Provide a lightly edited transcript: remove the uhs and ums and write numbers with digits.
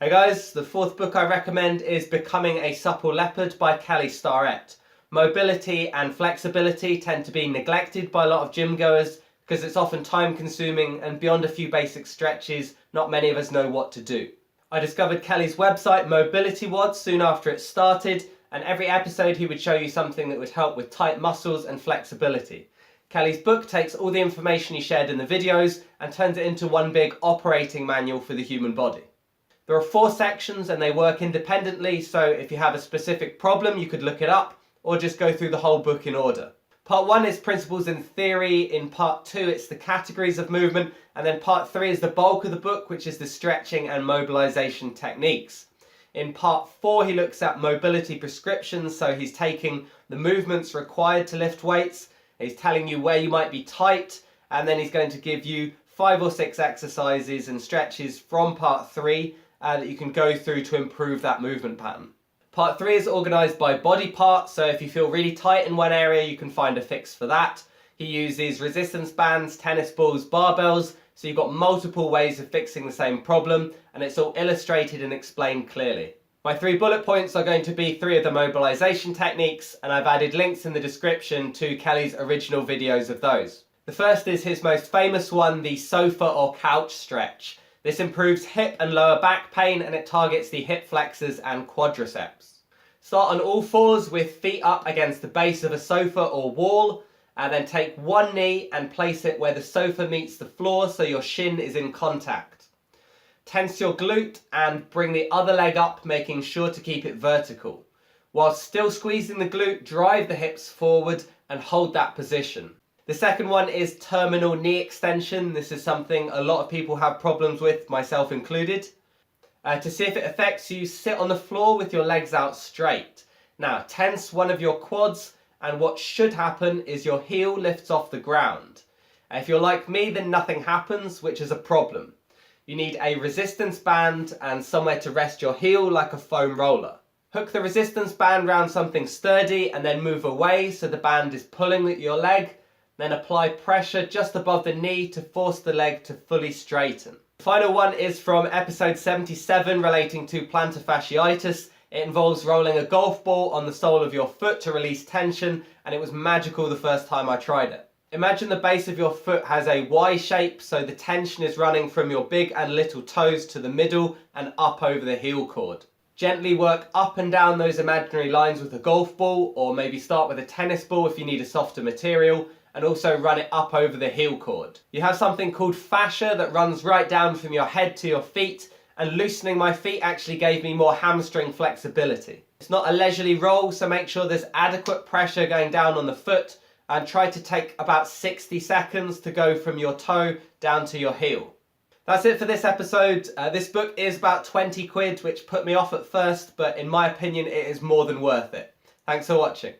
Hey guys, the fourth book I recommend is Becoming a Supple Leopard by Kelly Starrett. Mobility and flexibility tend to be neglected by a lot of gym goers because it's often time consuming and beyond a few basic stretches, not many of us know what to do. I discovered Kelly's website Mobility WOD soon after it started, and every episode he would show you something that would help with tight muscles and flexibility. Kelly's book takes all the information he shared in the videos and turns it into one big operating manual for the human body. There are 4 sections and they work independently, so if you have a specific problem you could look it up or just go through the whole book in order. Part 1 is principles in theory, in part 2 it's the categories of movement, and then part 3 is the bulk of the book, which is the stretching and mobilization techniques. In part 4 he looks at mobility prescriptions, so he's taking the movements required to lift weights, he's telling you where you might be tight, and then he's going to give you 5 or 6 exercises and stretches from part 3 that you can go through to improve that movement pattern. Part 3 is organised by body part, so if you feel really tight in one area you can find a fix for that. He uses resistance bands, tennis balls, barbells, so you've got multiple ways of fixing the same problem, and it's all illustrated and explained clearly. My 3 bullet points are going to be 3 of the mobilisation techniques, and I've added links in the description to Kelly's original videos of those. The first is his most famous one, the sofa or couch stretch. This improves hip and lower back pain and it targets the hip flexors and quadriceps. Start on all fours with feet up against the base of a sofa or wall, and then take one knee and place it where the sofa meets the floor so your shin is in contact. Tense your glute and bring the other leg up, making sure to keep it vertical. While still squeezing the glute, drive the hips forward and hold that position. The second one is terminal knee extension. This is something a lot of people have problems with, myself included. To see if it affects you, sit on the floor with your legs out straight. Now tense one of your quads, and what should happen is your heel lifts off the ground. If you're like me, then nothing happens, which is a problem. You need a resistance band and somewhere to rest your heel like a foam roller. Hook the resistance band around something sturdy and then move away so the band is pulling at your leg. Then apply pressure just above the knee to force the leg to fully straighten. The final one is from episode 77 relating to plantar fasciitis. It involves rolling a golf ball on the sole of your foot to release tension, and it was magical the first time I tried it. Imagine the base of your foot has a Y shape, so the tension is running from your big and little toes to the middle and up over the heel cord. Gently work up and down those imaginary lines with a golf ball, or maybe start with a tennis ball if you need a softer material, and also run it up over the heel cord. You have something called fascia that runs right down from your head to your feet, and loosening my feet actually gave me more hamstring flexibility. It's not a leisurely roll, so make sure there's adequate pressure going down on the foot, and try to take about 60 seconds to go from your toe down to your heel. That's it for this episode. This book is about 20 quid, which put me off at first, but in my opinion it is more than worth it. Thanks for watching.